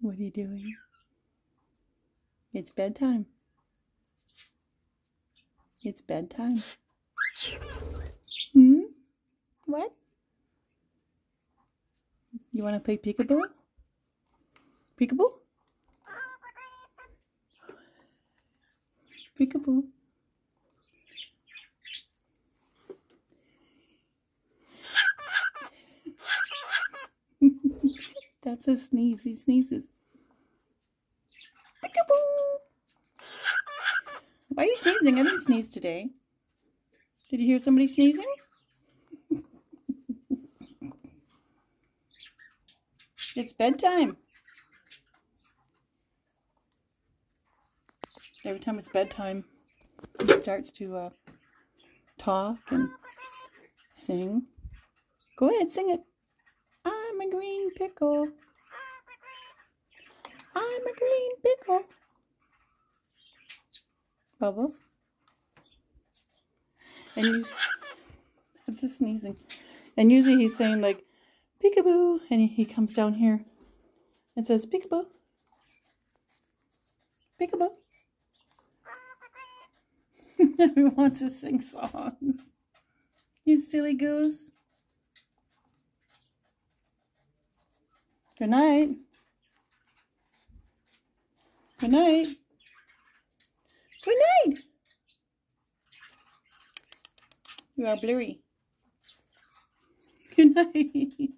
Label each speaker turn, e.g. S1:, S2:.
S1: What are you doing? It's bedtime. It's bedtime. Hmm? What? You want to play peekaboo? Peekaboo? Peekaboo. That's a sneeze. He sneezes. Peekaboo! Why are you sneezing? I didn't sneeze today. Did you hear somebody sneezing? It's bedtime. Every time it's bedtime, he starts to talk and sing. Go ahead, sing it. I'm a green pickle. I'm a green pickle. Bubbles. And that's his sneezing. And usually he's saying like, peekaboo. And he comes down here and says, peekaboo. Peekaboo. He wants to sing songs. You silly goose. Good night. Good night. Good night. You are blurry. Good night.